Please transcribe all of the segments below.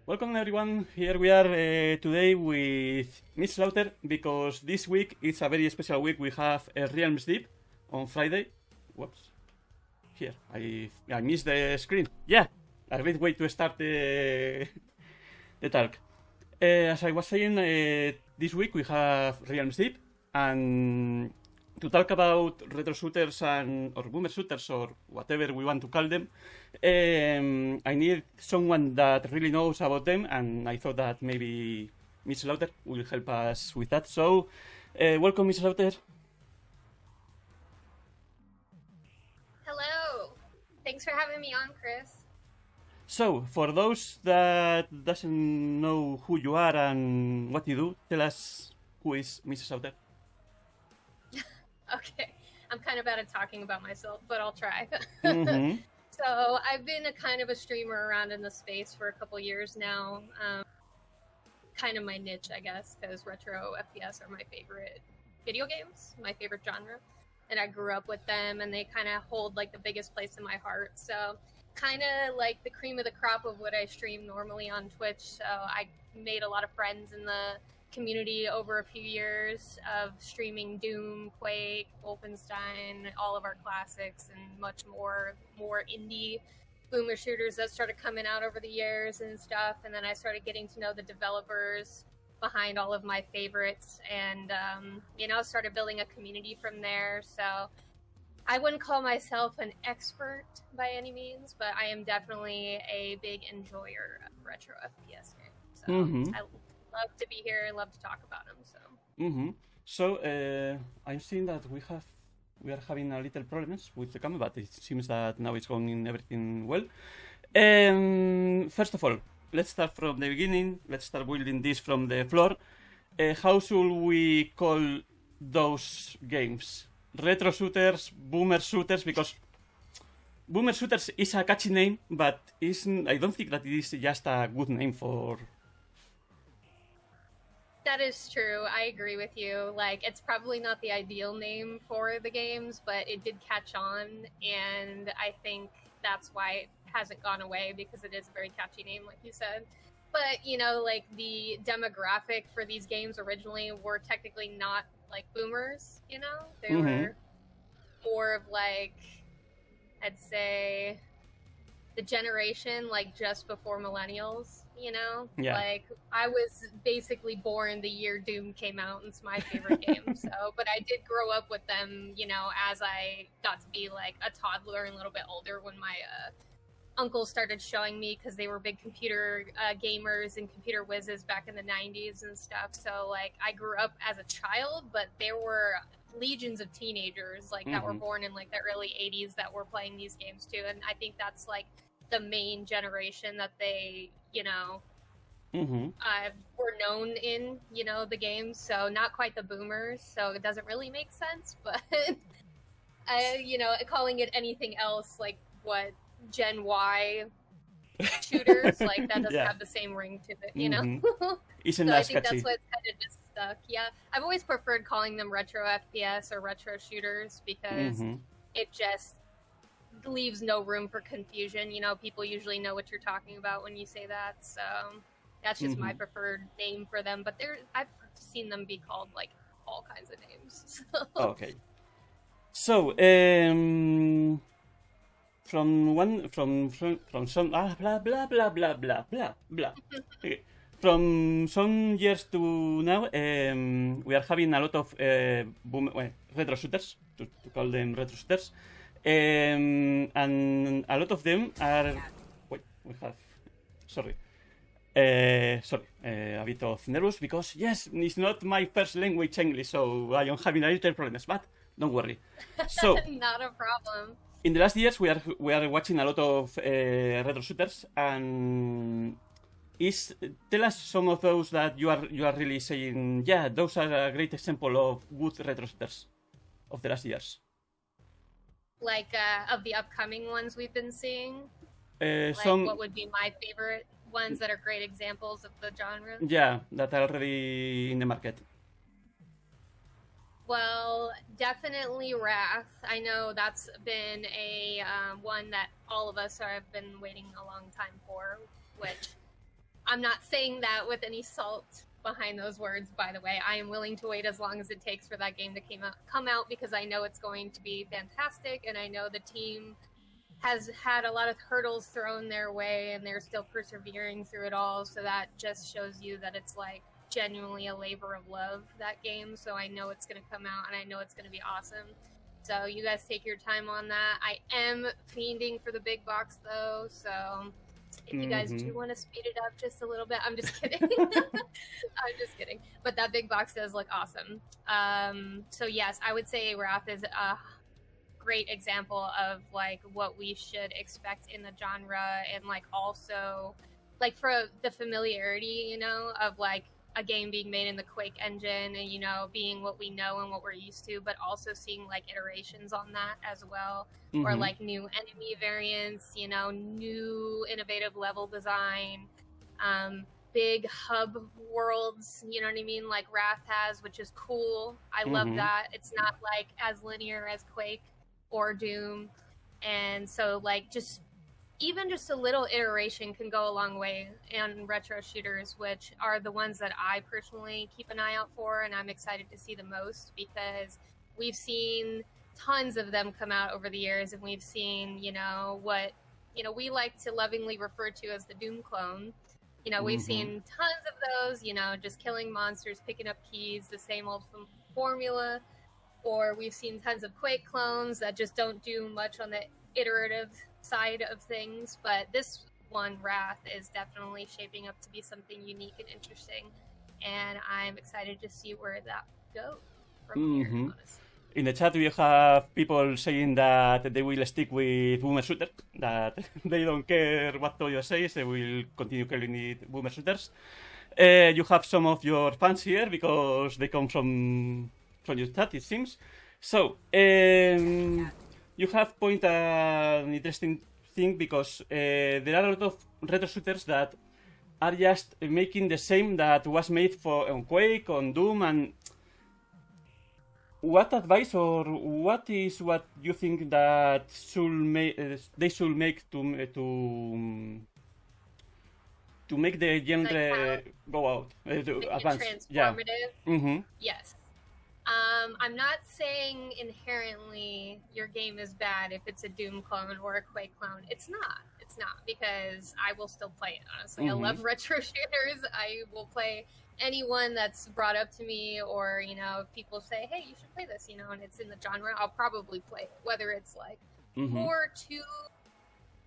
Welcome everyone, here we are today with Miss Slaughter, because this week is a very special week. We have a Realms Deep on Friday. Whoops. Here, I missed the screen. Yeah, a great way to start the talk. As I was saying, this week we have Realms Deep, and to talk about retro shooters or boomer shooters or whatever we want to call them, I need someone that really knows about them, and I thought that maybe Miss Slaughter will help us with that. So, welcome, Miss Slaughter. Hello. Thanks for having me on, Chris. So, for those that doesn't know who you are and what you do, tell us who is Miss Slaughter. Okay, I'm kind of bad at talking about myself, but I'll try. Mm-hmm. So I've been a kind of a streamer around in the space for a couple years now. Kind of my niche, I guess, because retro FPS are my favorite video games, my favorite genre. And I grew up with them, and they kind of hold like the biggest place in my heart. So kind of like the cream of the crop of what I stream normally on Twitch. So I made a lot of friends in the community over a few years of streaming Doom, Quake, Wolfenstein, all of our classics, and much more indie boomer shooters that started coming out over the years and stuff. And then I started getting to know the developers behind all of my favorites, and started building a community from there. So I wouldn't call myself an expert by any means, but I am definitely a big enjoyer of retro FPS games. So I love to be here and love to talk about them. So I'm seeing that we are having a little problems with the camera, but it seems that now it's going everything well. First of all, let's start from the beginning. Let's start building this from the floor. How should we call those games? Retro shooters, boomer shooters? Because boomer shooters is a catchy name, but I don't think that it is just a good name for... That is true. I agree with you. Like, it's probably not the ideal name for the games, but it did catch on, and I think that's why it hasn't gone away, because it is a very catchy name, like you said. But, like, the demographic for these games originally were technically not, like, boomers, They were more of, like, I'd say the generation, like, just before millennials. Yeah. Like, I was basically born the year Doom came out, and it's my favorite game. So, but I did grow up with them, as I got to be like a toddler and a little bit older, when my uncles started showing me, because they were big computer gamers and computer whizzes back in the 90s and stuff. So, like, I grew up as a child, but there were legions of teenagers, like, that were born in like the early 80s that were playing these games too. And I think that's like the main generation that they were known in, the games. So not quite the boomers, so it doesn't really make sense. But calling it anything else, like what Gen Y shooters, like, that doesn't have the same ring to it, Isn't so that I think catchy? that's what's kind of just stuck. Yeah, I've always preferred calling them retro FPS or retro shooters, because it just leaves no room for confusion. People usually know what you're talking about when you say that, so that's just my preferred name for them. But I've seen them be called like all kinds of names. So. Okay. So from some blah blah blah blah blah blah blah. Okay. From some years to now, we are having a lot of retro shooters, to call them retro shooters. And a lot of them are... Wait, we have... Sorry. A bit of nervous, because, yes, it's not my first language, English, so I am having a little problems, but don't worry. So, not a problem. In the last years, we are watching a lot of retro shooters, and tell us some of those that you are really saying, yeah, those are a great example of good retro shooters of the last years. Like, of the upcoming ones we've been seeing? What would be my favorite ones that are great examples of the genre? Yeah, that are already in the market. Well, definitely Wrath. I know that's been a one that all of us have been waiting a long time for, which I'm not saying that with any salt behind those words, by the way. I am willing to wait as long as it takes for that game to come out because I know it's going to be fantastic, and I know the team has had a lot of hurdles thrown their way, and they're still persevering through it all. So that just shows you that it's like genuinely a labor of love, that game. So I know it's going to come out, and I know it's going to be awesome. So you guys take your time on that. I am fiending for the big box, though, so if you guys do want to speed it up just a little bit, I'm just kidding. I'm just kidding. But that big box does look awesome. So yes, I would say Wrath is a great example of like what we should expect in the genre, and like also like for the familiarity, you know, of like a game being made in the Quake engine and, you know, being what we know and what we're used to, but also seeing like iterations on that as well, or like new enemy variants, you know, new innovative level design, big hub worlds, you know what I mean, like Wrath has, which is cool. I love that. It's not like as linear as Quake or Doom, and so like just even just a little iteration can go a long way in retro shooters, which are the ones that I personally keep an eye out for, and I'm excited to see the most because we've seen tons of them come out over the years, and we've seen, you know, what, you know, we like to lovingly refer to as the Doom clone. You know, we've seen tons of those, you know, just killing monsters, picking up keys, the same old formula, or we've seen tons of Quake clones that just don't do much on the iterative side of things, but this one, Wrath, is definitely shaping up to be something unique and interesting, and I'm excited to see where that goes from here, honestly. In the chat we have people saying that they will stick with boomer shooter, that they don't care what Toyo says, they will continue killing it boomer shooters. You have some of your fans here because they come from your chat, it seems. So you have pointed an interesting thing because there are a lot of retro shooters that are just making the same that was made for on Quake, on Doom, and what advice or what is what you think that they should make to make the genre go out, to advance? Transformative. Yes. I'm not saying inherently your game is bad if it's a Doom clone or a Quake clone. It's not, because I will still play it, honestly. I love retro shooters. I will play anyone that's brought up to me, or, you know, if people say, hey, you should play this, you know, and it's in the genre, I'll probably play it, whether it's like more to,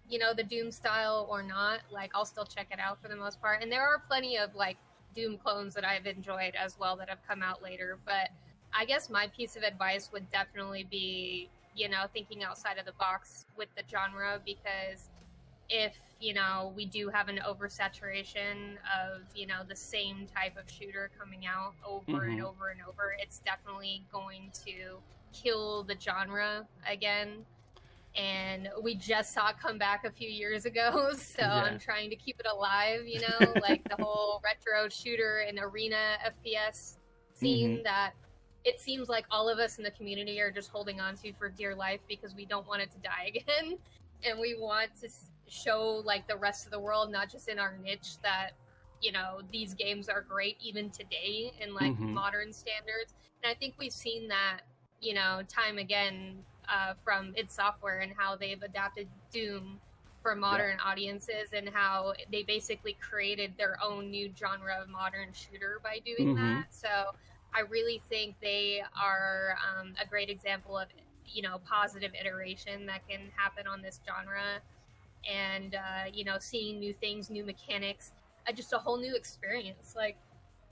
you know, the Doom style or not. Like, I'll still check it out for the most part. And there are plenty of like Doom clones that I've enjoyed as well that have come out later, but I guess my piece of advice would definitely be, you know, thinking outside of the box with the genre, because if, you know, we do have an oversaturation of, you know, the same type of shooter coming out over and over and over, it's definitely going to kill the genre again. And we just saw it come back a few years ago, so I'm trying to keep it alive, you know, like the whole retro shooter and arena FPS scene that it seems like all of us in the community are just holding on to for dear life because we don't want it to die again. And we want to show like the rest of the world, not just in our niche, that, you know, these games are great even today in like modern standards. And I think we've seen that, you know, time again from id Software and how they've adapted Doom for modern audiences, and how they basically created their own new genre of modern shooter by doing that. So I really think they are a great example of, you know, positive iteration that can happen on this genre, and you know, seeing new things, new mechanics, just a whole new experience. Like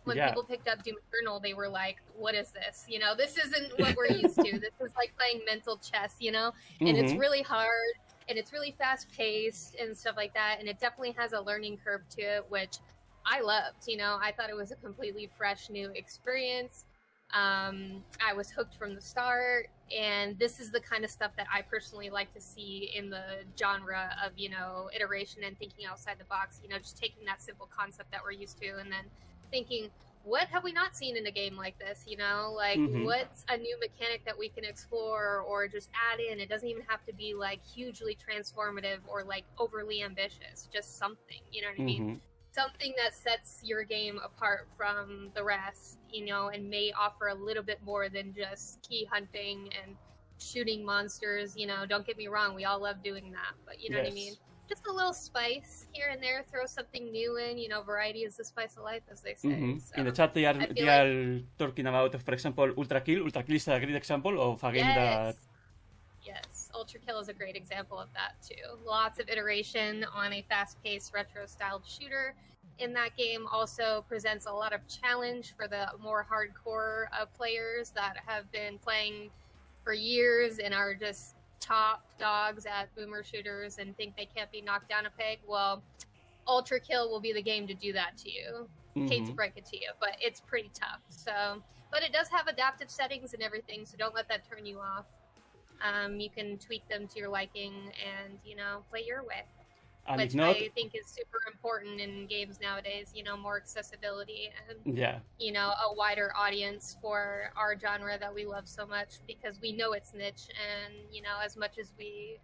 when people picked up Doom Eternal, they were like, "What is this? You know, this isn't what we're used to. This is like playing mental chess, you know." And it's really hard, and it's really fast paced and stuff like that. And it definitely has a learning curve to it, which I loved. You know, I thought it was a completely fresh new experience. I was hooked from the start, and this is the kind of stuff that I personally like to see in the genre of, you know, iteration and thinking outside the box, you know, just taking that simple concept that we're used to and then thinking, what have we not seen in a game like this, you know, like what's a new mechanic that we can explore or just add in. It doesn't even have to be like hugely transformative or like overly ambitious, just something, you know what I mean? something that sets your game apart from the rest, you know, and may offer a little bit more than just key hunting and shooting monsters. You know, don't get me wrong, we all love doing that, but you know what I mean? Just a little spice here and there, throw something new in, you know, variety is the spice of life, as they say. So in the chat they are talking about, for example, Ultra Kill. Ultra Kill is a great example of a game that... Yes, Ultra Kill is a great example of that too. Lots of iteration on a fast-paced, retro-styled shooter. In that game also presents a lot of challenge for the more hardcore players that have been playing for years and are just top dogs at boomer shooters and think they can't be knocked down a peg. Well, Ultra Kill will be the game to do that to you. Hate to break it to you, but it's pretty tough. So, but it does have adaptive settings and everything, so don't let that turn you off. You can tweak them to your liking and, you know, play your way. And which I think is super important in games nowadays, you know, more accessibility and, you know, a wider audience for our genre that we love so much, because we know it's niche, and, you know, as much as we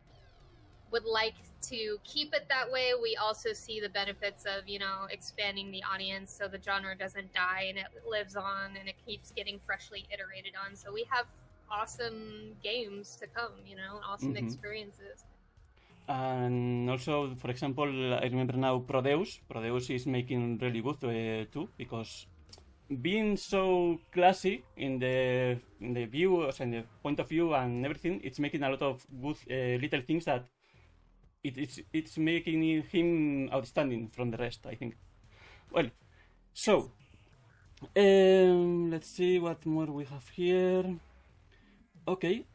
would like to keep it that way, we also see the benefits of, you know, expanding the audience so the genre doesn't die and it lives on and it keeps getting freshly iterated on. So we have awesome games to come, you know, awesome experiences. And also, for example, I remember now Prodeus. Prodeus is making really good too, because being so classy in the view, in the point of view and everything, it's making a lot of good little things that it's making him outstanding from the rest, I think. Well, so let's see what more we have here. Okay.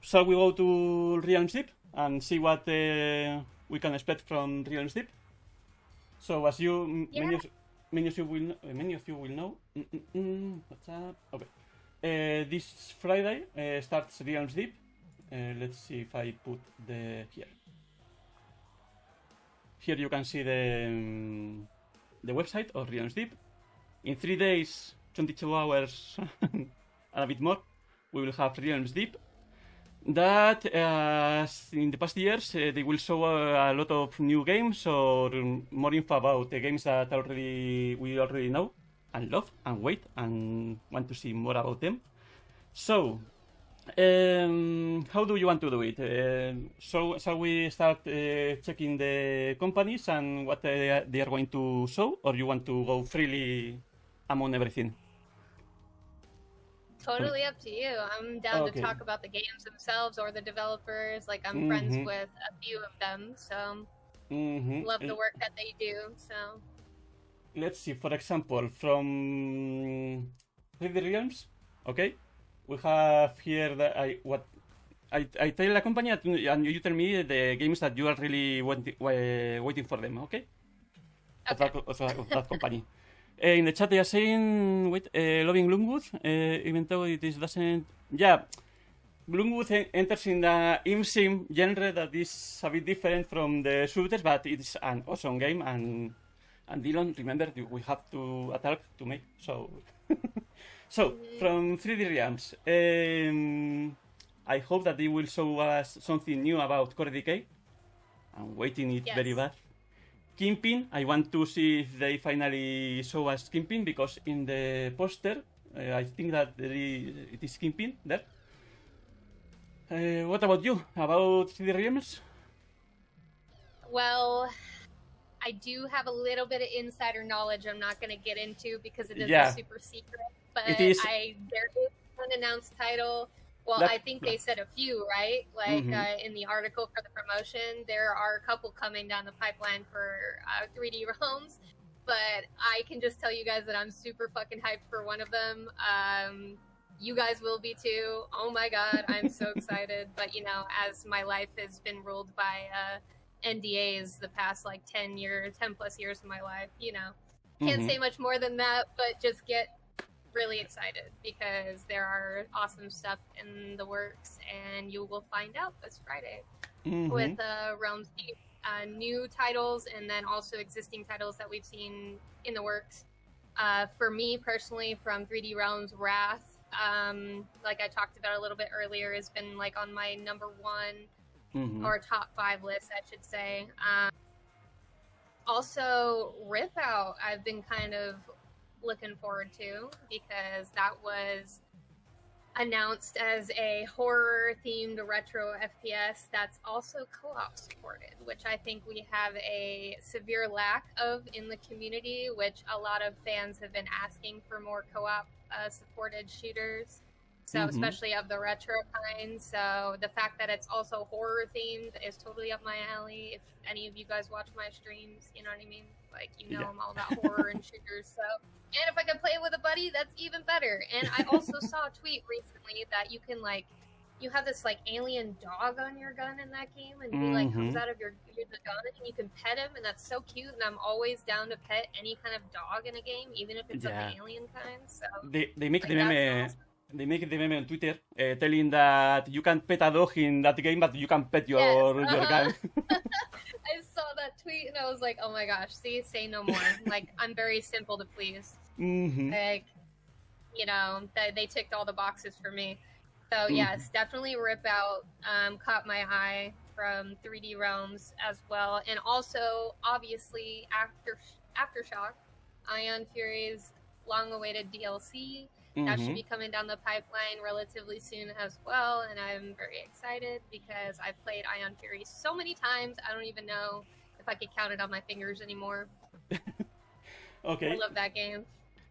Shall we go to Realms Deep and see what we can expect from Realms Deep? So, as you many of you will know, what's up? Okay. This Friday starts Realms Deep. Let's see if I put the here. Here you can see the website of Realms Deep. In 3 days, 22 hours, and a bit more, we will have Realms Deep. That, in the past years, they will show a lot of new games or more info about the games that we already know and love and wait and want to see more about them. So, how do you want to do it? So, shall we start checking the companies and what they are going to show, or you want to go freely among everything? Totally up to you. I'm down to talk about the games themselves or the developers. Like, I'm friends with a few of them, so love the work that they do. So let's see, for example, from 3D Realms, okay? We have here I tell the company and you tell me the games that you are really waiting for them, okay? Of that company. In the chat they are saying, loving Gloomwood, even though it doesn't... Yeah, Gloomwood enters in the ImSim genre that is a bit different from the shooters, but it's an awesome game, and Dylan, remember, we have to attack to make, so... So, from 3D Realms, I hope that they will show us something new about Core Decay. I'm waiting it very bad. Kingpin, I want to see if they finally show us Kingpin, because in the poster, I think that it is Kingpin there. What about you? About 3D Realms? Well, I do have a little bit of insider knowledge I'm not going to get into because it is a super secret, but there is an unannounced title. Well, I think they said a few, right? Like in the article for the promotion, there are a couple coming down the pipeline for 3D Realms, but I can just tell you guys that I'm super fucking hyped for one of them. You guys will be too. Oh my god, I'm so excited. But, you know, as my life has been ruled by NDAs the past, like, 10 plus years of my life, you know. Can't say much more than that, but just get really excited because there are awesome stuff in the works, and you will find out this Friday with Realms Deep, new titles, and then also existing titles that we've seen in the works. For me personally, from 3D Realms, Wrath, like I talked about a little bit earlier, has been like on my number one or top 5 list, I should say. Also, Rip Out, I've been kind of looking forward to because that was announced as a horror-themed retro FPS that's also co-op supported, which I think we have a severe lack of in the community, which a lot of fans have been asking for more co-op supported shooters. So especially of the retro kind. So the fact that it's also horror themed is totally up my alley. If any of you guys watch my streams, you know what I mean? Like, you know, I'm all about horror and shooters. So, and if I can play it with a buddy, that's even better. And I also saw a tweet recently that you can like, you have this like alien dog on your gun in that game, and he like comes out of your gun, and you can pet him, and that's so cute. And I'm always down to pet any kind of dog in a game, even if it's of the alien kind. So they make the meme. Awesome. They make the meme on Twitter telling that you can pet a dog in that game, but you can pet your gun. I saw that tweet and I was like, oh my gosh, see, say no more. Like, I'm very simple to please. Like, you know, they ticked all the boxes for me. So yes, definitely Rip Out caught my eye from 3D Realms as well. And also, obviously, Aftershock, Ion Fury's long-awaited DLC. That should be coming down the pipeline relatively soon as well, and I'm very excited because I've played Ion Fury so many times, I don't even know if I could count it on my fingers anymore. Okay. I love that game.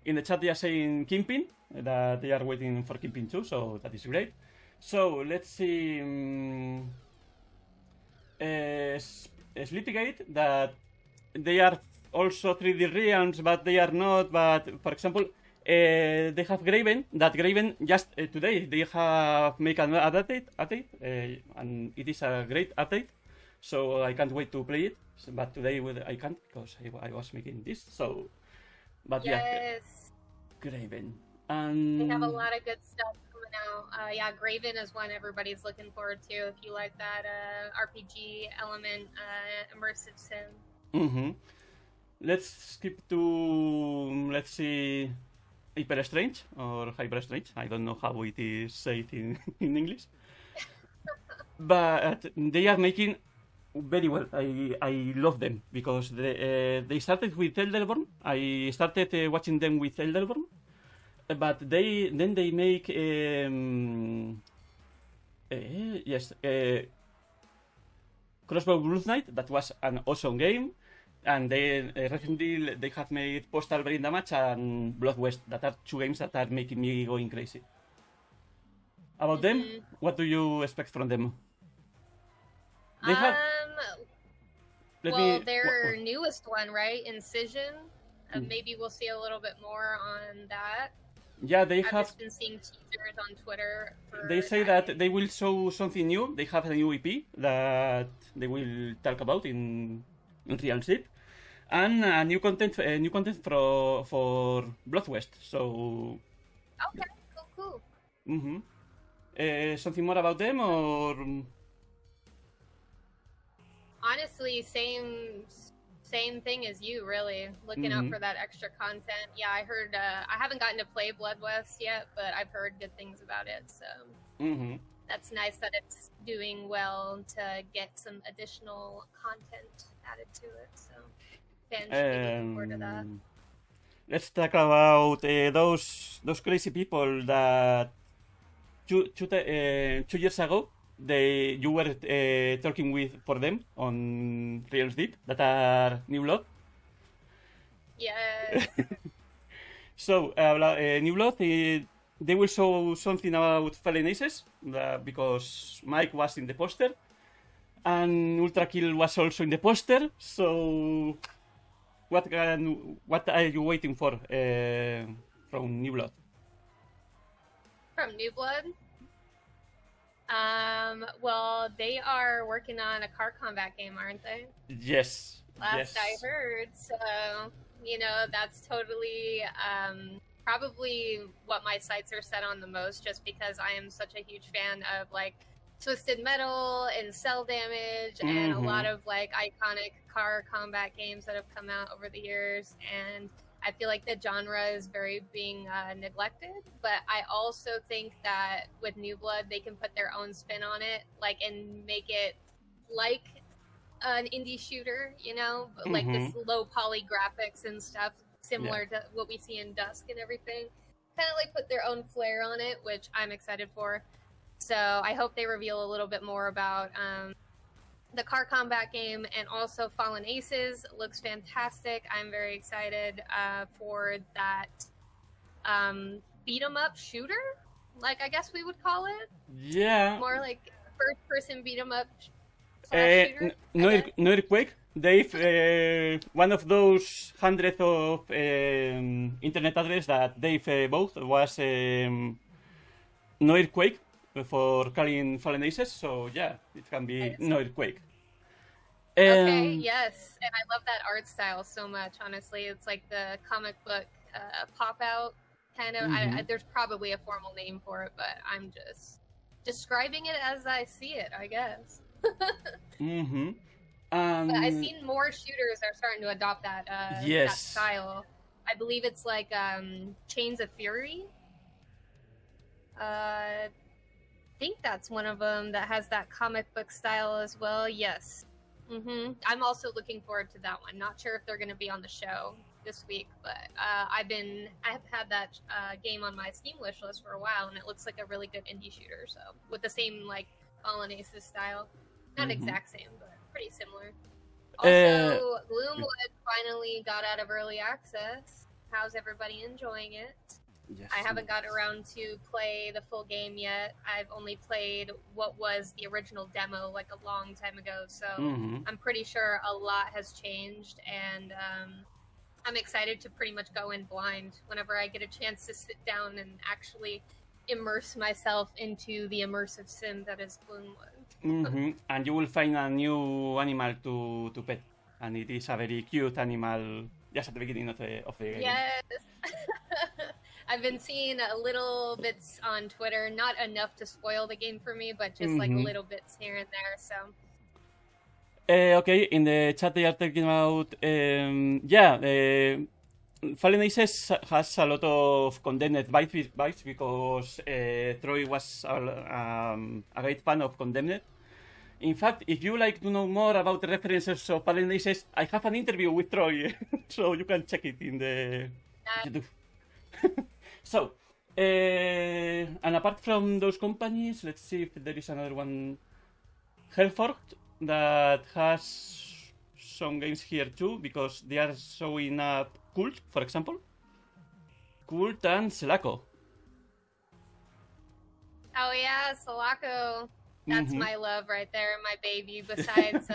In the chat they are saying Kingpin, that they are waiting for Kingpin too, so that is great. So, let's see... Sleepygate, that they are also 3D realms, but they are not, but, for example... they have Graven, that Graven just today they have made an update, and it is a great update, so I can't wait to play it, but today I can't because I was making this, so, but yes. Graven. And they have a lot of good stuff coming out. Yeah, Graven is one everybody's looking forward to if you like that RPG element, immersive sim. Let's skip to, let's see, Hyper Strange or Hyper Strange. I don't know how it is said in English. But they are making very well. I love them because they started with Elderborn. I started watching them with Elderborn, but they make Crossbow Blues Knight. That was an awesome game. And they recently they have made Postal Brain Damage and Blood West. That are two games that are making me going crazy. About them, what do you expect from them? They have. Their newest one, right? Incision. Maybe we'll see a little bit more on that. Yeah, I've just been seeing teasers on Twitter. They say that they will show something new. They have a new EP that they will talk about in Real Ship, and new content for Blood West. So okay, cool. Something more about them, or honestly, same thing as you. Really looking out for that extra content. Yeah, I heard. I haven't gotten to play Blood West yet, but I've heard good things about it. So that's nice that it's doing well to get some additional content added to it, so fans should be looking forward to that. Let's talk about those crazy people that 2 years ago you were talking with for them on Real Deep, that are New Blood. Yes. So New Blood, they will show something about Fallen Aces, because Mike was in the poster. And Ultra Kill was also in the poster, so what are you waiting for from New Blood? From New Blood? Well, they are working on a car combat game, aren't they? Yes. Last I heard, so, you know, that's totally probably what my sights are set on the most, just because I am such a huge fan of, like, Twisted Metal and Cell Damage and a lot of like iconic car combat games that have come out over the years, and I feel like the genre is very being neglected, but I also think that with New Blood they can put their own spin on it, like, and make it like an indie shooter, you know, like this low poly graphics and stuff, similar to what we see in Dusk and everything. Kind of like put their own flair on it, which I'm excited for. So I hope they reveal a little bit more about the car combat game, and also Fallen Aces looks fantastic. I'm very excited for that beat 'em up shooter, like I guess we would call it. Yeah. More like first person beat 'em up shooter. No earthquake. Dave, one of those hundreds of internet addresses that Dave bought was no earthquake for calling Fallen Aces, so yeah, it can be no earthquake. Okay, yes, and I love that art style so much, honestly. It's like the comic book pop-out kind of. There's probably a formal name for it, but I'm just describing it as I see it, I guess. But I've seen more shooters are starting to adopt that that style. I believe it's like Chains of Fury. I think that's one of them that has that comic book style as well. Yes. I'm also looking forward to that one. Not sure if they're going to be on the show this week, but I have had that game on my Steam wish list for a while, and it looks like a really good indie shooter. So with the same like Fallen Aces style, not exact same, but pretty similar. Also, Gloomwood finally got out of early access. How's everybody enjoying it? Yes, I haven't got around to play the full game yet. I've only played what was the original demo like a long time ago, so I'm pretty sure a lot has changed, and I'm excited to pretty much go in blind whenever I get a chance to sit down and actually immerse myself into the immersive sim that is Gloomwood. And you will find a new animal to pet, and it is a very cute animal just at the beginning of the game. Yes. I've been seeing little bits on Twitter, not enough to spoil the game for me, but just like little bits here and there. So. Okay, in the chat they are talking about Fallen Aces has a lot of condemned vibes because Troy was a great fan of Condemned. In fact, if you like to know more about the references of Fallen Aces, I have an interview with Troy, so you can check it in the YouTube. So, and apart from those companies, let's see if there is another one. Hellforged that has some games here too, because they are showing up Cult, for example. Cult and Solako. Oh yeah, Solako. That's my love right there, my baby. Besides,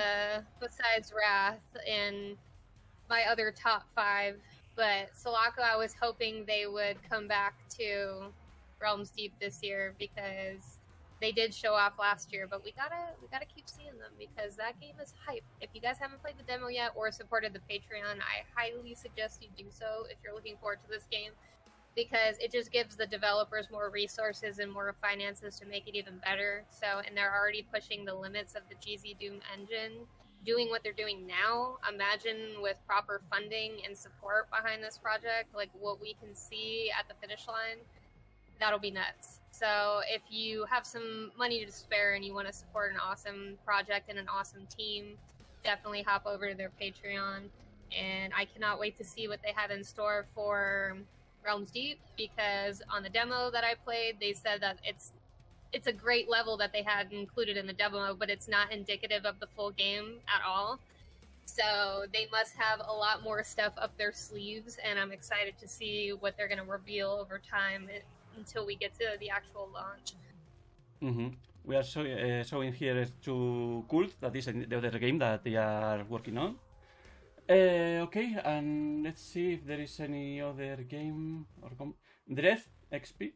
besides Wrath and my other top 5. But Solako, I was hoping they would come back to Realms Deep this year, because they did show off last year. But we gotta keep seeing them, because that game is hype. If you guys haven't played the demo yet or supported the Patreon, I highly suggest you do so if you're looking forward to this game, because it just gives the developers more resources and more finances to make it even better. So, and they're already pushing the limits of the GZ Doom engine, doing what they're doing now. Imagine with proper funding and support behind this project, like what we can see at the finish line, that'll be nuts. So if you have some money to spare and you want to support an awesome project and an awesome team, definitely hop over to their Patreon. And I cannot wait to see what they have in store for Realms Deep, because on the demo that I played, they said that it's a great level that they had included in the demo, but it's not indicative of the full game at all. So they must have a lot more stuff up their sleeves, and I'm excited to see what they're going to reveal over time until we get to the actual launch. We are showing here to Cult, that is the other game that they are working on. Okay, and let's see if there is any other game or Dread XP,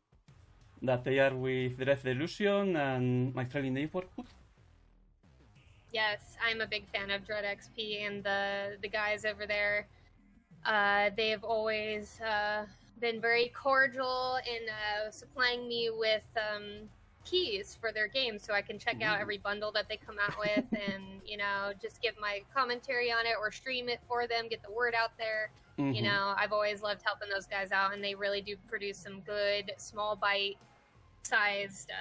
that they are with Dread Delusion and My Friendly Neighborhood. Yes, I'm a big fan of Dread XP and the guys over there. They have always been very cordial in supplying me with keys for their games, so I can check out every bundle that they come out with, and just give my commentary on it or stream it for them, get the word out there. I've always loved helping those guys out, and they really do produce some good small bite sized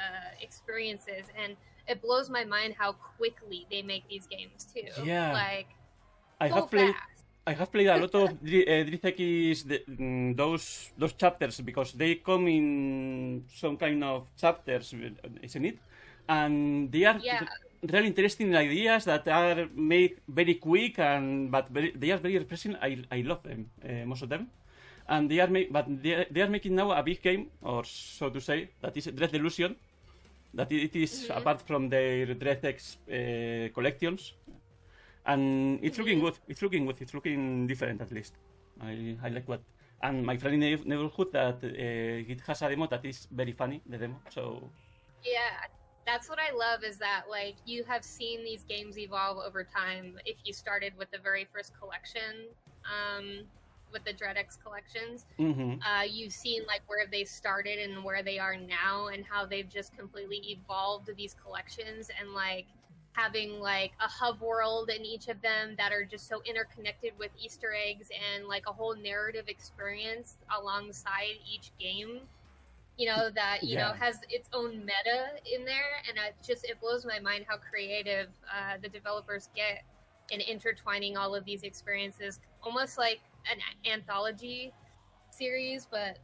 experiences. And it blows my mind how quickly they make these games too. Yeah. Like, I so have played. fast. I have played a lot of those chapters because they come in some kind of chapters, isn't it? And they are Yeah. really interesting ideas that are made very quick but they are very refreshing. I love them, most of them. And they are making now a big game, or so to say, that is Dread Delusion. That it is apart from their DreadX collections. And it's looking good. It's looking good. It's looking different, at least. I like what. And my friend in the neighborhood that it has a demo that is very funny. The demo. So Yeah, that's what I love is that like you have seen these games evolve over time. If you started with the very first collection, with the DreadX collections, you've seen like where they started and where they are now, and how they've just completely evolved these collections, and like having like a hub world in each of them that are just so interconnected with Easter eggs and like a whole narrative experience alongside each game, you know, that you know has its own meta in there. And it blows my mind how creative the developers get in intertwining all of these experiences, almost like an anthology series, but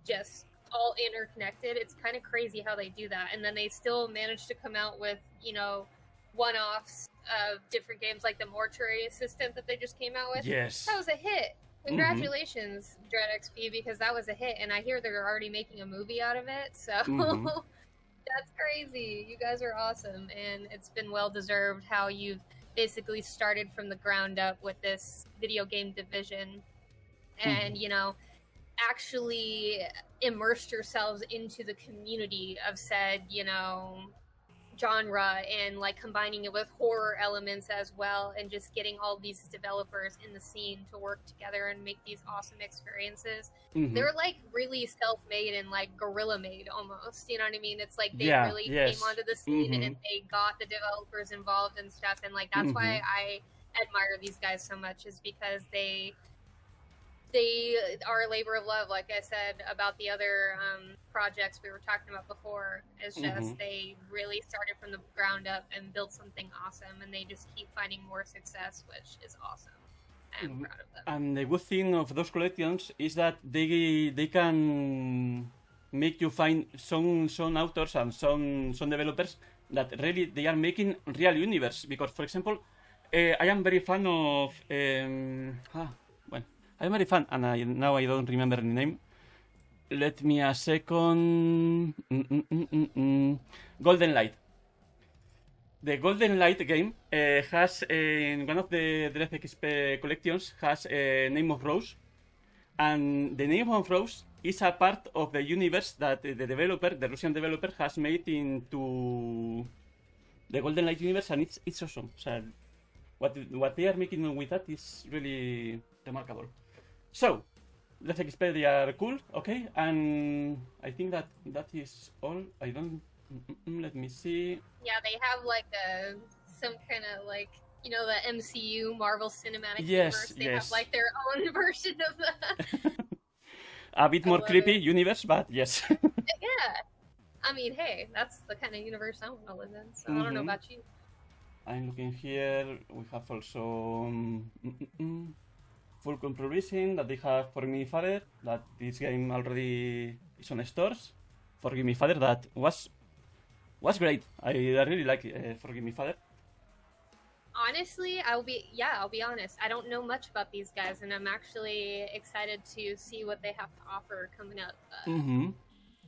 just all interconnected. It's kind of crazy how they do that, and then they still manage to come out with, you know, one-offs of different games, like the Mortuary Assistant that they just came out with. yes, That was a hit. Congratulations, DreadXP, because that was a hit, and I hear they're already making a movie out of it, so that's crazy. You guys are awesome, and it's been well-deserved how you've basically started from the ground up with this video game division, and, you know, actually immersed yourselves into the community of said, you know, genre, and like combining it with horror elements as well, and just getting all these developers in the scene to work together and make these awesome experiences. They're like really self-made and like guerrilla made almost, you know what I mean? It's like they really came onto the scene and they got the developers involved and stuff, and like that's why I admire these guys so much, is because they are a labor of love. Like I said about the other projects we were talking about before, it's just they really started from the ground up and built something awesome, and they just keep finding more success, which is awesome. I'm proud of them. And the good thing of those collections is that they can make you find some authors and some developers that really they are making real universe. Because, for example, I am very fan of I'm very fan, and now I don't remember the name. Let me a second. Golden Light. The Golden Light game has in one of the DreadX collections has a Name of Rose, and the Name of Rose is a part of the universe that the developer, the Russian developer, has made into the Golden Light universe, and it's awesome. So what they are making with that is really remarkable. So, let's expect they are cool, okay? And I think that is all. I don't. Let me see. Yeah, they have like some kind of like, you know, the MCU Marvel Cinematic Universe. They have like their own version of that. A bit more creepy universe, but yes. Yeah, I mean, hey, that's the kind of universe I want to live in. So I don't know about you. I'm looking here. We have also. Full Compromising that they have Forgive Me Father, that this game already is on stores. Forgive Me Father, that was great. I really like Forgive Me Father. Honestly, I'll be honest. I don't know much about these guys, and I'm actually excited to see what they have to offer coming up.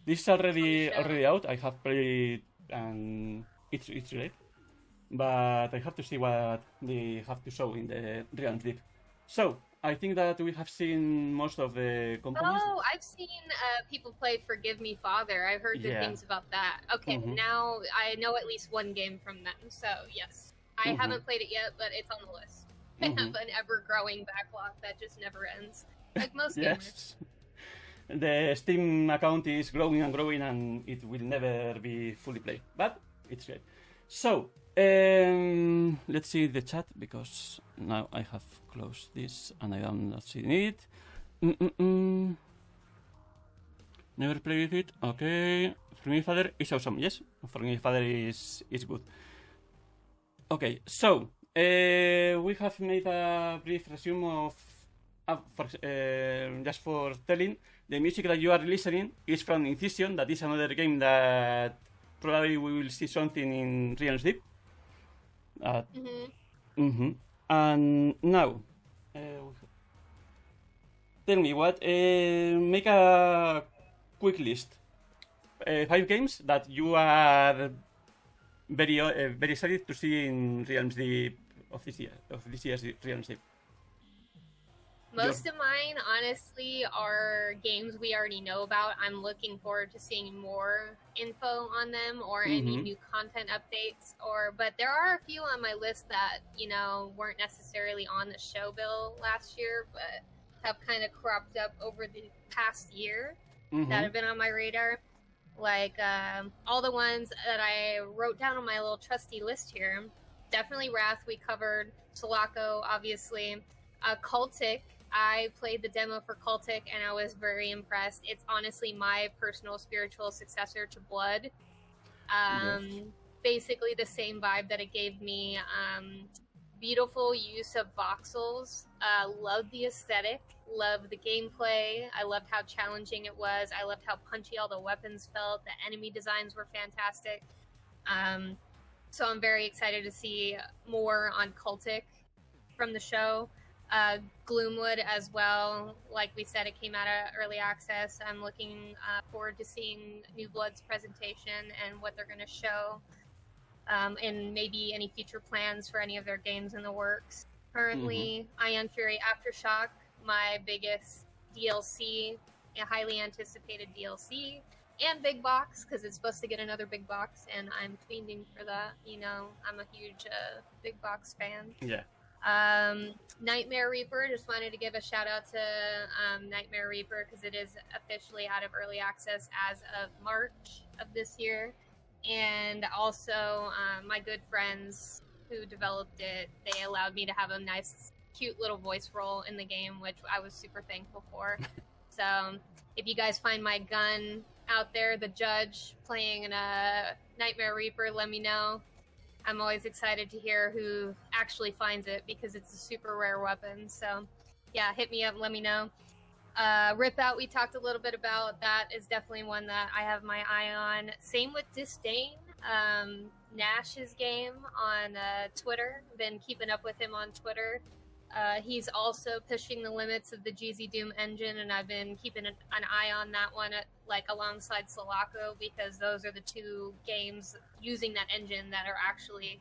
This is already out. I have played, and it's great. But I have to see what they have to show in the Realms Deep. So, I think that we have seen most of the companies. Oh, I've seen people play Forgive Me Father. I've heard good things about that. Okay, now I know at least one game from them, so yes. I haven't played it yet, but it's on the list. I have an ever-growing backlog that just never ends, like most gamers. The Steam account is growing and growing, and it will never be fully played, but it's great. So, let's see the chat, because now I have closed this and I am not seeing it. Never played it. Okay. Friendly Father is awesome. Yes, Friendly Father is good. Okay, so we have made a brief resume of just for telling the music that you are listening is from Incision. That is another game that probably we will see something in Realms Deep. And now, tell me what. Make a quick list. 5 games that you are very excited to see in Realms Deep of this year's Realms Deep. Most of mine, honestly, are games we already know about. I'm looking forward to seeing more info on them or any new content updates. But there are a few on my list that, weren't necessarily on the show bill last year, but have kind of cropped up over the past year that have been on my radar. Like all the ones that I wrote down on my little trusty list here. Definitely Wrath, we covered. Solako, obviously. Cultic. I played the demo for Cultic and I was very impressed. It's honestly my personal spiritual successor to Blood. Basically the same vibe that it gave me. Beautiful use of voxels. Loved the aesthetic. Loved the gameplay. I loved how challenging it was. I loved how punchy all the weapons felt. The enemy designs were fantastic. So I'm very excited to see more on Cultic from the show. Gloomwood as well. Like we said, it came out of early access. I'm looking forward to seeing New Blood's presentation and what they're going to show, and maybe any future plans for any of their games in the works. Currently, Ion Fury Aftershock, my biggest DLC, a highly anticipated DLC, and big box, because it's supposed to get another big box, and I'm fiending for that. I'm a huge big box fan. Yeah. Nightmare Reaper, just wanted to give a shout out to Nightmare Reaper because it is officially out of early access as of March of this year. And also my good friends who developed it, they allowed me to have a nice cute little voice role in the game, which I was super thankful for. So if you guys find my gun out there, the judge playing in a Nightmare Reaper, let me know. I'm always excited to hear who actually finds it because it's a super rare weapon. So, yeah, hit me up and let me know. Rip Out, we talked a little bit about. That is definitely one that I have my eye on. Same with Disdain. Nash's game on Twitter. Been keeping up with him on Twitter. He's also pushing the limits of the GZ Doom engine, and I've been keeping an eye on that one alongside Solako, because those are the two games using that engine that are actually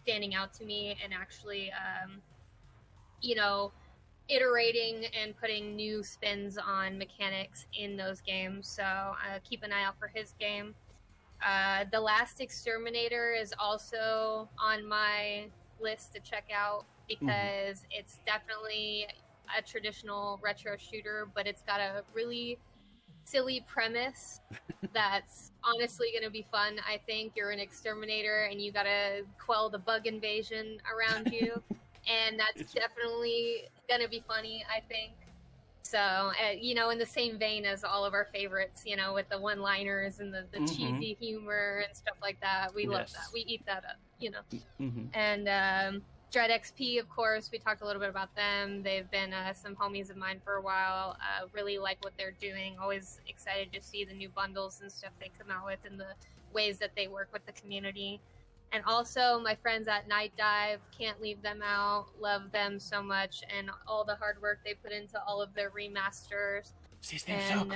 standing out to me and actually, iterating and putting new spins on mechanics in those games. So keep an eye out for his game. The Last Exterminator is also on my list to check out, because it's definitely a traditional retro shooter, but it's got a really silly premise that's honestly going to be fun. I think you're an exterminator and you got to quell the bug invasion around you, and that's definitely going to be funny, I think. So, in the same vein as all of our favorites, with the one-liners and the cheesy humor and stuff like that. We love that. We eat that up, And Dread XP, of course, we talked a little bit about them. They've been some homies of mine for a while. Really like what they're doing. Always excited to see the new bundles and stuff they come out with and the ways that they work with the community. And also my friends at Night Dive, can't leave them out. Love them so much, and all the hard work they put into all of their remasters. System Shock.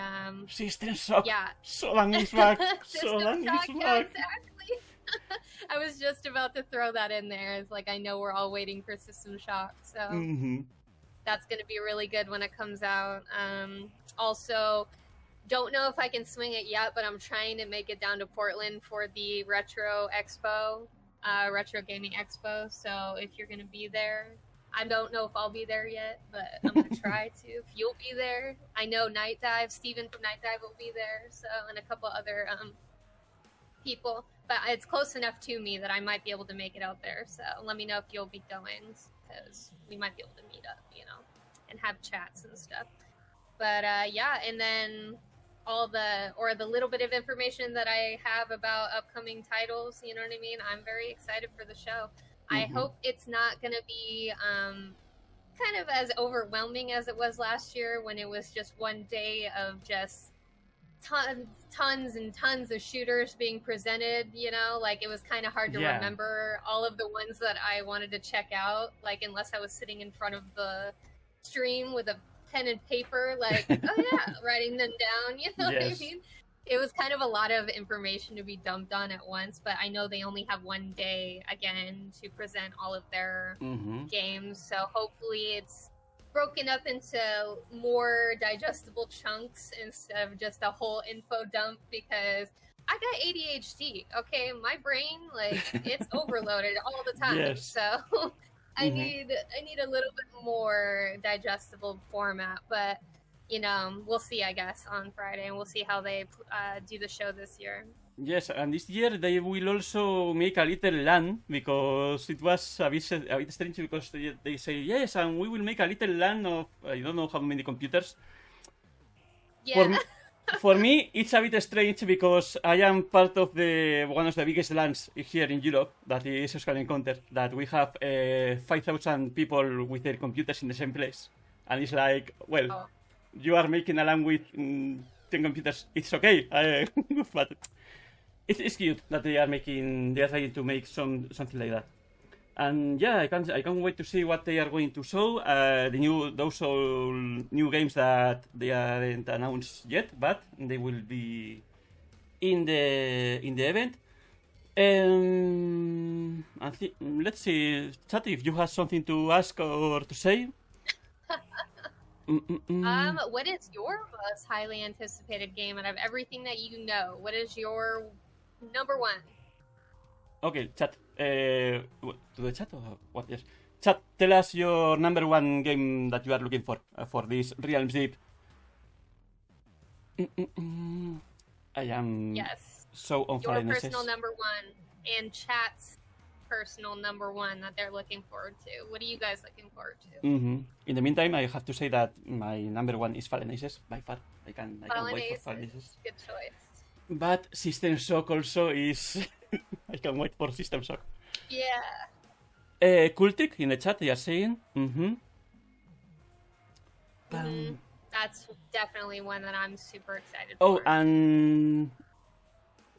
System Shock. Yeah. So long is back. So long is back. Yeah, exactly. I was just about to throw that in there. It's like, I know we're all waiting for System Shock, so that's going to be really good when it comes out. Also, don't know if I can swing it yet, but I'm trying to make it down to Portland for the Retro Expo, Retro Gaming Expo. So if you're going to be there, I don't know if I'll be there yet, but I'm going to try to. If you'll be there, I know Night Dive, Steven from Night Dive will be there, so, and a couple other people. But it's close enough to me that I might be able to make it out there. So let me know if you'll be going, because we might be able to meet up, and have chats and stuff. But yeah, and then all the little bit of information that I have about upcoming titles. You know what I mean? I'm very excited for the show. I hope it's not going to be kind of as overwhelming as it was last year when it was just one day of just tons and tons of shooters being presented, you know, like it was kind of hard to remember all of the ones that I wanted to check out, like unless I was sitting in front of the stream with a pen and paper, like, oh yeah, writing them down, you know what I mean? It was kind of a lot of information to be dumped on at once, but I know they only have one day again to present all of their games, so hopefully it's broken up into more digestible chunks instead of just a whole info dump, because I got ADHD, okay? My brain, like, it's overloaded all the time, so I need a little bit more digestible format, but you know, we'll see, I guess, on Friday, and we'll see how they do the show this year. Yes, and this year they will also make a little LAN, because it was a bit strange, because they say, yes, and we will make a little LAN of, I don't know how many computers. Yeah. For me, it's a bit strange, because I am part of one of the biggest LANs here in Europe, that is Oscar Encounter, that we have 5,000 people with their computers in the same place. And it's like, well, you are making a LAN with 10 computers, it's okay, but it's cute that they are trying to make something like that. And yeah, I can't wait to see what they are going to show. Those all new games that they aren't announced yet, but they will be in the event. Let's see, chat, if you have something to ask or to say. What is your most highly anticipated game out of everything that you know? What is your number one? Okay, chat. To the chat or what? Yes. Chat, tell us your number one game that you are looking for this Realms Deep. I am so on fire. Your personal number one and chat's personal number one that they're looking forward to. What are you guys looking forward to? In the meantime, I have to say that my number one is Fallen Aces by far. I can wait for Fallen Aces. Good choice. But System Shock also is. I can wait for System Shock. Yeah. Cultic in the chat, they are saying. That's definitely one that I'm super excited for. Oh, and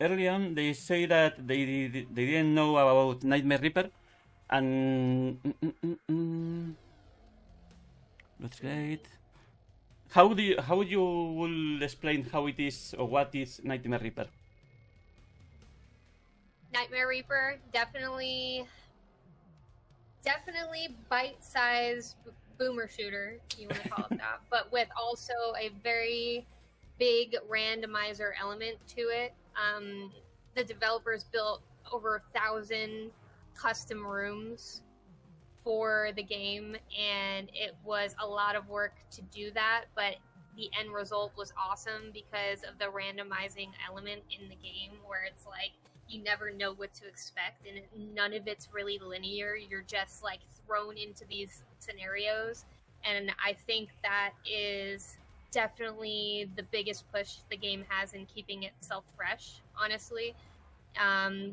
early on they say that they didn't know about Nightmare Reaper, and that's great. How you will explain how it is or what is Nightmare Reaper? Nightmare Reaper, definitely bite-sized boomer shooter, if you want to call it that, but with also a very big randomizer element to it. The developers built over 1,000 custom rooms for the game, and it was a lot of work to do that, but the end result was awesome because of the randomizing element in the game, where it's like you never know what to expect, and none of it's really linear. You're just like thrown into these scenarios, and I think that is definitely the biggest push the game has in keeping itself fresh, honestly.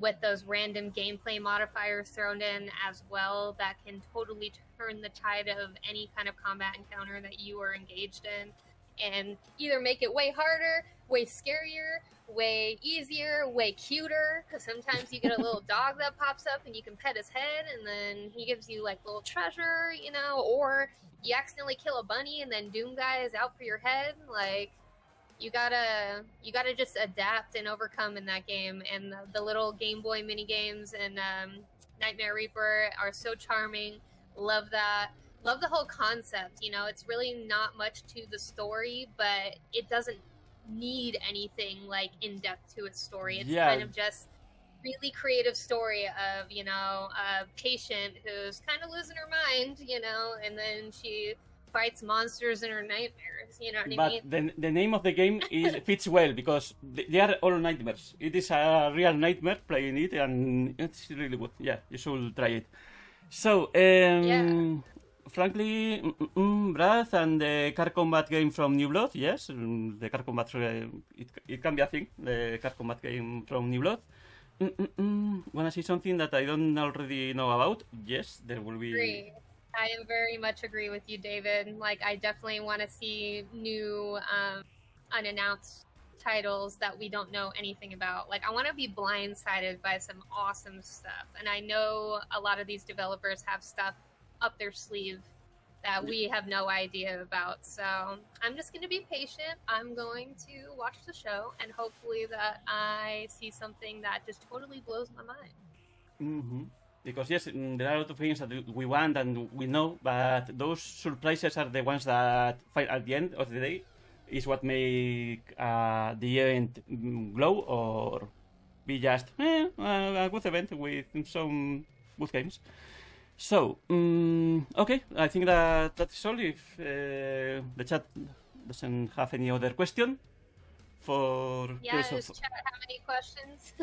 With those random gameplay modifiers thrown in as well, that can totally turn the tide of any kind of combat encounter that you are engaged in, and either make it way harder, way scarier, way easier, way cuter, because sometimes you get a little dog that pops up and you can pet his head, and then he gives you like little treasure, you know, or you accidentally kill a bunny and then Doom Guy is out for your head. Like, you gotta just adapt and overcome in that game, and the little Game Boy mini games and Nightmare Reaper are so charming. Love that. Love the whole concept. You know, it's really not much to the story, but it doesn't need anything like in depth to its story. It's kind of just really creative story of, you know, a patient who's kind of losing her mind, you know, and then she fights monsters in her nightmares, you know what I mean? But the name of the game fits well, because they are all nightmares. It is a real nightmare playing it, and it's really good. Yeah, you should try it. So, frankly, Breath and the car combat game from New Blood, yes, the car combat, it can be a thing, the car combat game from New Blood. Wanna see something that I don't already know about? Yes, there will be. Agree. I am very much agree with you, David. Like, I definitely want to see new, unannounced titles that we don't know anything about. Like, I want to be blindsided by some awesome stuff. And I know a lot of these developers have stuff up their sleeve that we have no idea about. So I'm just going to be patient. I'm going to watch the show, and hopefully that I see something that just totally blows my mind. Mm-hmm. Because yes, there are a lot of things that we want and we know, but those surprises are the ones that at the end of the day is what make the event glow or be just a good event with some good games. So, okay, I think that's all. If the chat doesn't have any other question for Yeah, does chat have any questions?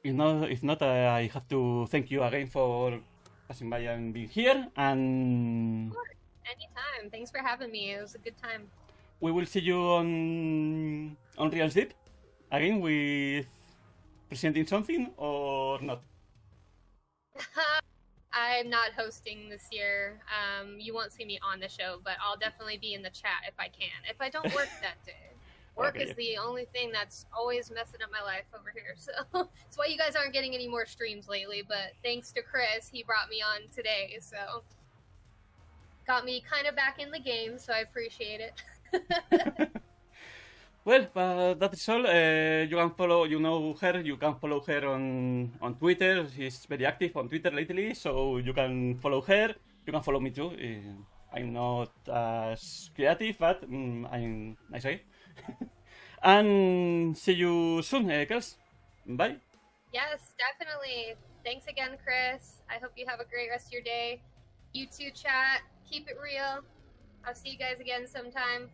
If not, I have to thank you again for passing by and being here. And of course, anytime. Thanks for having me. It was a good time. We will see you on Real Sleep again with presenting something or not. I'm not hosting this year. You won't see me on the show, but I'll definitely be in the chat if I can. If I don't work that day. Work is the only thing that's always messing up my life over here. So that's why you guys aren't getting any more streams lately. But thanks to Chris, he brought me on today. So got me kind of back in the game. So I appreciate it. Well, that's all. You can follow, you know her. You can follow her on Twitter. She's very active on Twitter lately. So you can follow her. You can follow me too. I'm not as creative, but I'm nice guy. And see you soon, Kels. Bye. Yes, definitely. Thanks again, Chris. I hope you have a great rest of your day. You too, chat. Keep it real. I'll see you guys again sometime.